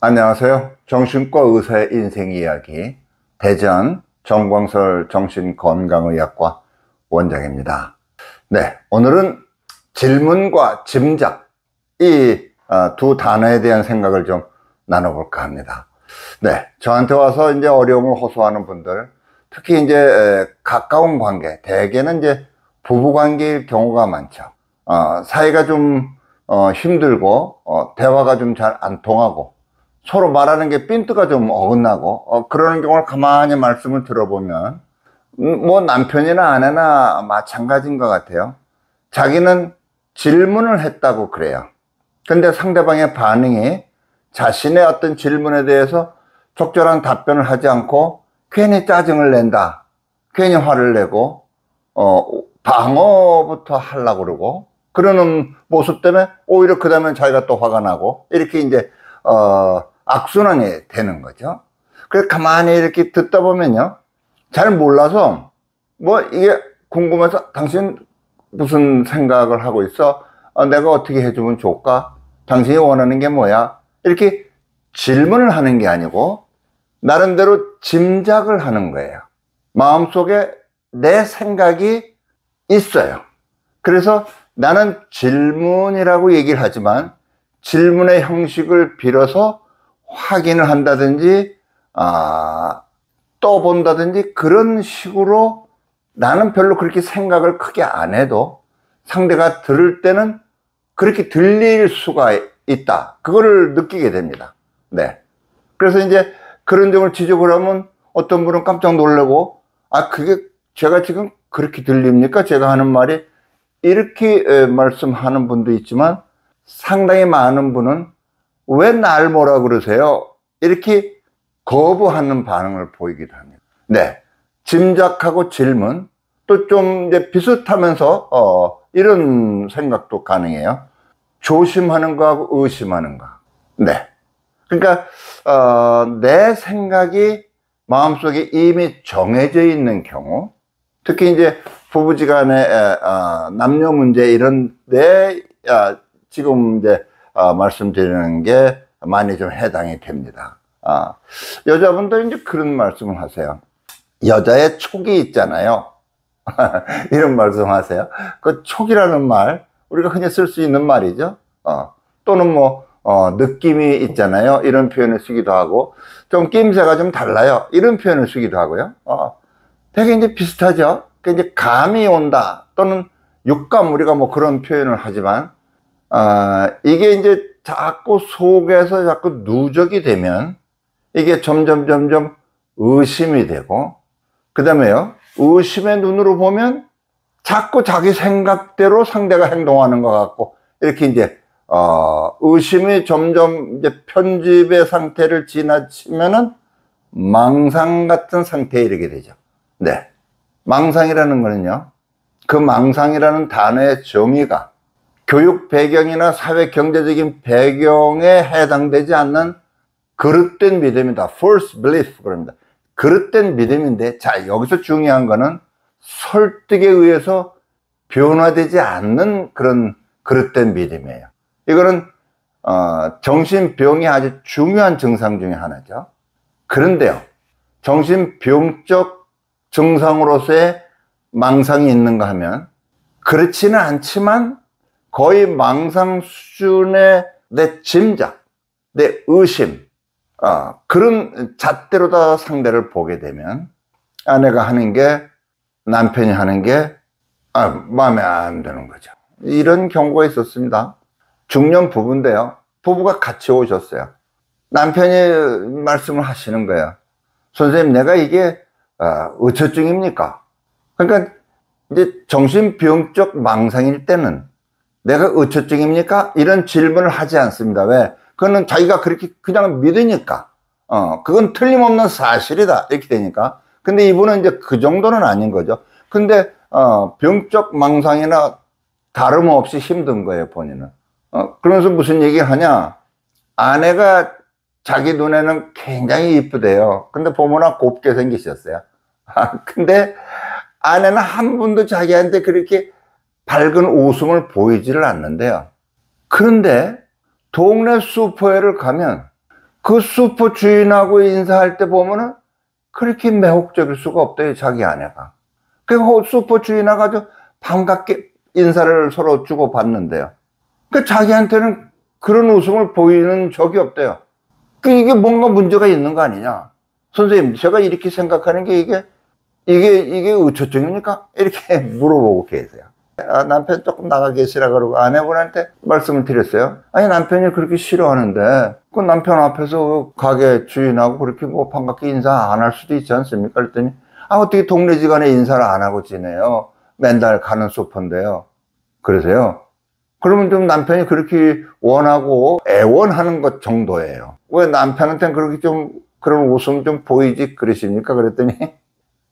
안녕하세요. 정신과 의사의 인생 이야기 대전 정광설 정신건강의학과 원장입니다. 네, 오늘은 질문과 짐작 이 두 단어에 대한 생각을 좀 나눠볼까 합니다. 네, 저한테 와서 이제 어려움을 호소하는 분들, 특히 이제 가까운 관계, 대개는 이제 부부 관계일 경우가 많죠. 사이가 좀 힘들고 대화가 좀 잘 안 통하고 서로 말하는 게 핀트가 좀 어긋나고 그러는 경우를 가만히 말씀을 들어보면 뭐 남편이나 아내나 마찬가지인 것 같아요. 자기는 질문을 했다고 그래요. 근데 상대방의 반응이 자신의 어떤 질문에 대해서 적절한 답변을 하지 않고 괜히 짜증을 낸다, 괜히 화를 내고 방어부터 하려고 그러고 그러는 모습 때문에 오히려 그 다음에 자기가 또 화가 나고 이렇게 이제 악순환이 되는 거죠. 그래서 가만히 이렇게 듣다 보면요, 잘 몰라서 뭐 이게 궁금해서 당신 무슨 생각을 하고 있어? 내가 어떻게 해주면 좋을까? 당신이 원하는 게 뭐야? 이렇게 질문을 하는 게 아니고 나름대로 짐작을 하는 거예요. 마음속에 내 생각이 있어요. 그래서 나는 질문이라고 얘기를 하지만 질문의 형식을 빌어서 확인을 한다든지 떠본다든지 그런 식으로 나는 별로 그렇게 생각을 크게 안 해도 상대가 들을 때는 그렇게 들릴 수가 있다, 그거를 느끼게 됩니다. 네. 그래서 이제 그런 점을 지적을 하면 어떤 분은 깜짝 놀라고 그게 제가 지금 그렇게 들립니까? 제가 하는 말이 이렇게 말씀하는 분도 있지만 상당히 많은 분은 왜 날 뭐라 그러세요? 이렇게 거부하는 반응을 보이기도 합니다. 네. 짐작하고 질문, 또 좀 이제 비슷하면서 이런 생각도 가능해요. 조심하는 거하고 의심하는 거. 네. 그러니까 내 생각이 마음속에 이미 정해져 있는 경우, 특히 이제 부부지간의 남녀 문제 이런데 지금 이제 말씀드리는 게 많이 좀 해당이 됩니다. 여자분들 이제 그런 말씀을 하세요. 여자의 촉이 있잖아요. 이런 말씀 하세요. 그 촉이라는 말 우리가 흔히 쓸 수 있는 말이죠. 또는 뭐 느낌이 있잖아요. 이런 표현을 쓰기도 하고, 좀 낌새가 좀 달라요, 이런 표현을 쓰기도 하고요. 되게 이제 비슷하죠. 이제 감이 온다 또는 육감, 우리가 뭐 그런 표현을 하지만 이게 이제 자꾸 속에서 자꾸 누적이 되면 이게 점점 의심이 되고, 그 다음에요, 의심의 눈으로 보면 자꾸 자기 생각대로 상대가 행동하는 것 같고, 이렇게 이제 의심이 점점 이제 편집의 상태를 지나치면은 망상 같은 상태에 이르게 되죠. 네. 망상이라는 거는요, 그 망상이라는 단어의 정의가 교육 배경이나 사회 경제적인 배경에 해당되지 않는 그릇된 믿음이다. false belief 그럽니다. 그릇된 믿음인데, 자, 여기서 중요한 거는 설득에 의해서 변화되지 않는 그런 그릇된 믿음이에요. 이거는 정신병의 아주 중요한 증상 중에 하나죠. 그런데요, 정신병적 증상으로서의 망상이 있는가 하면 그렇지는 않지만 거의 망상 수준의 내 짐작, 내 의심, 그런 잣대로 다 상대를 보게 되면 아내가 하는 게, 남편이 하는 게 마음에 안 드는 거죠. 이런 경우가 있었습니다. 중년 부부인데요, 부부가 같이 오셨어요. 남편이 말씀을 하시는 거예요. 선생님, 내가 이게 의처증입니까? 그러니까 이제 정신병적 망상일 때는 내가 의처증입니까? 이런 질문을 하지 않습니다. 왜? 그거는 자기가 그렇게 그냥 믿으니까, 그건 틀림없는 사실이다, 이렇게 되니까. 근데 이분은 이제 그 정도는 아닌 거죠. 근데 병적 망상이나 다름없이 힘든 거예요, 본인은. 그러면서 무슨 얘기를 하냐, 아내가 자기 눈에는 굉장히 이쁘대요. 근데 보면 곱게 생기셨어요. 근데 아내는 한 번도 자기한테 그렇게 밝은 웃음을 보이지를 않는데요. 그런데 동네 슈퍼에를 가면 그 슈퍼 주인하고 인사할 때 보면은 그렇게 매혹적일 수가 없대요, 자기 아내가. 그 슈퍼 주인하고 아주 반갑게 인사를 서로 주고받는데요. 그 자기한테는 그런 웃음을 보이는 적이 없대요. 그 이게 뭔가 문제가 있는 거 아니냐? 선생님, 제가 이렇게 생각하는 게 이게 의처증입니까? 이렇게 물어보고 계세요. 남편 조금 나가 계시라 그러고 아내분한테 말씀을 드렸어요. 아니, 남편이 그렇게 싫어하는데 그 남편 앞에서 가게 주인하고 그렇게 뭐 반갑게 인사 안 할 수도 있지 않습니까? 그랬더니 어떻게 동네지간에 인사를 안 하고 지내요? 맨날 가는 슈퍼인데요. 그러세요? 그러면 좀 남편이 그렇게 원하고 애원하는 것 정도예요. 왜 남편한테는 그렇게 좀 그런 웃음 좀 보이지 그러십니까? 그랬더니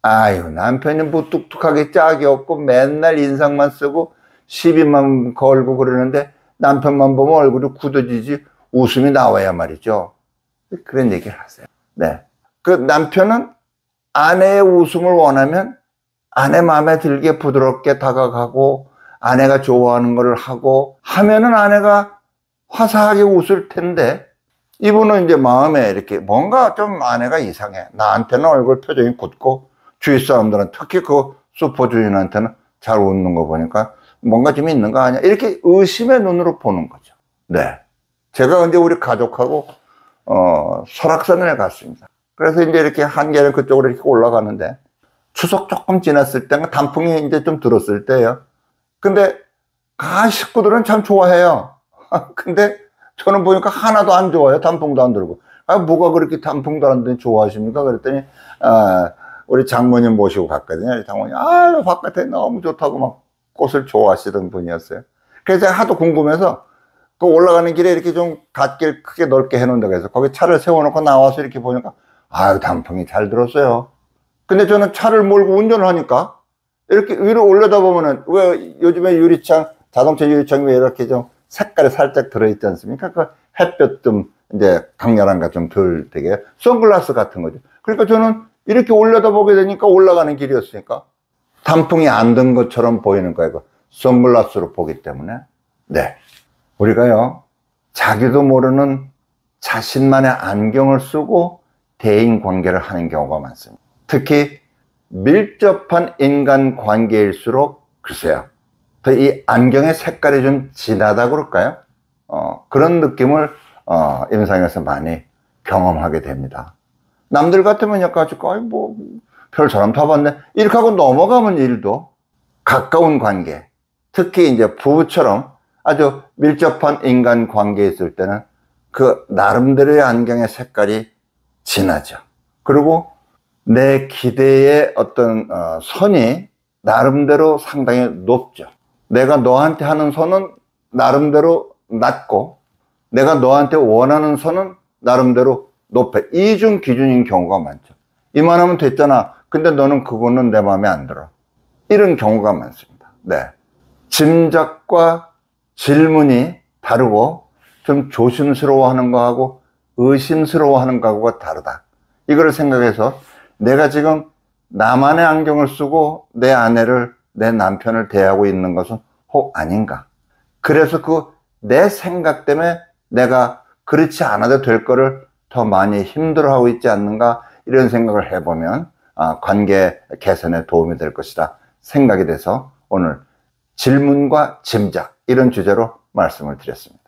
아유, 남편이 뭐 뚝뚝하게 짝이 없고 맨날 인상만 쓰고 시비만 걸고 그러는데 남편만 보면 얼굴이 굳어지지 웃음이 나와야 말이죠. 그런 얘기를 하세요. 네. 그 남편은 아내의 웃음을 원하면 아내 마음에 들게 부드럽게 다가가고 아내가 좋아하는 걸 하고 하면은 아내가 화사하게 웃을 텐데 이분은 이제 마음에 이렇게 뭔가 좀 아내가 이상해. 나한테는 얼굴 표정이 굳고 주위 사람들은 특히 그 슈퍼 주인한테는 잘 웃는 거 보니까 뭔가 좀 있는 거 아니야? 이렇게 의심의 눈으로 보는 거죠. 네. 제가 이제 우리 가족하고 설악산을 갔습니다. 그래서 이제 이렇게 한계는 그쪽으로 이렇게 올라가는데 추석 조금 지났을 때가 단풍이 이제 좀 들었을 때예요. 근데 식구들은 참 좋아해요. 근데 저는 보니까 하나도 안 좋아요. 단풍도 안 들고. 뭐가 그렇게 단풍도 안 들고 좋아하십니까? 그랬더니 우리 장모님 모시고 갔거든요. 장모님 바깥에 너무 좋다고 막 꽃을 좋아하시던 분이었어요. 그래서 제가 하도 궁금해서 그 올라가는 길에 이렇게 좀 갓길 크게 넓게 해놓는다고 해서 거기 차를 세워놓고 나와서 이렇게 보니까 단풍이 잘 들었어요. 근데 저는 차를 몰고 운전을 하니까 이렇게 위로 올려다 보면은 왜 요즘에 유리창, 자동차 유리창 위에 이렇게 좀 색깔이 살짝 들어있지 않습니까? 그 햇볕 좀 이제 강렬한 거 좀 덜 되게 선글라스 같은 거죠. 그러니까 저는 이렇게 올려다 보게 되니까 올라가는 길이었으니까 단풍이 안 든 것처럼 보이는 거예요. 선글라스로 보기 때문에. 네. 우리가요, 자기도 모르는 자신만의 안경을 쓰고 대인 관계를 하는 경우가 많습니다. 특히 밀접한 인간 관계일수록 글쎄요, 더 이 안경의 색깔이 좀 진하다 그럴까요? 그런 느낌을 임상에서 많이 경험하게 됩니다. 남들 같으면 약간 별 사람 다 봤네 이렇게 하고 넘어가면 일도 가까운 관계, 특히 이제 부부처럼 아주 밀접한 인간 관계에 있을 때는 그 나름대로의 안경의 색깔이 진하죠. 그리고 내 기대의 어떤 선이 나름대로 상당히 높죠. 내가 너한테 하는 선은 나름대로 낮고 내가 너한테 원하는 선은 나름대로 높아. 이중 기준인 경우가 많죠. 이만하면 됐잖아. 근데 너는 그거는 내 마음에 안 들어. 이런 경우가 많습니다. 네. 짐작과 질문이 다르고 좀 조심스러워하는 거하고 의심스러워하는 거하고가 다르다. 이걸 생각해서 내가 지금 나만의 안경을 쓰고 내 아내를, 내 남편을 대하고 있는 것은 혹 아닌가. 그래서 내 생각 때문에 내가 그렇지 않아도 될 거를 더 많이 힘들어하고 있지 않는가, 이런 생각을 해보면 관계 개선에 도움이 될 것이다 생각이 돼서 오늘 질문과 짐작, 이런 주제로 말씀을 드렸습니다.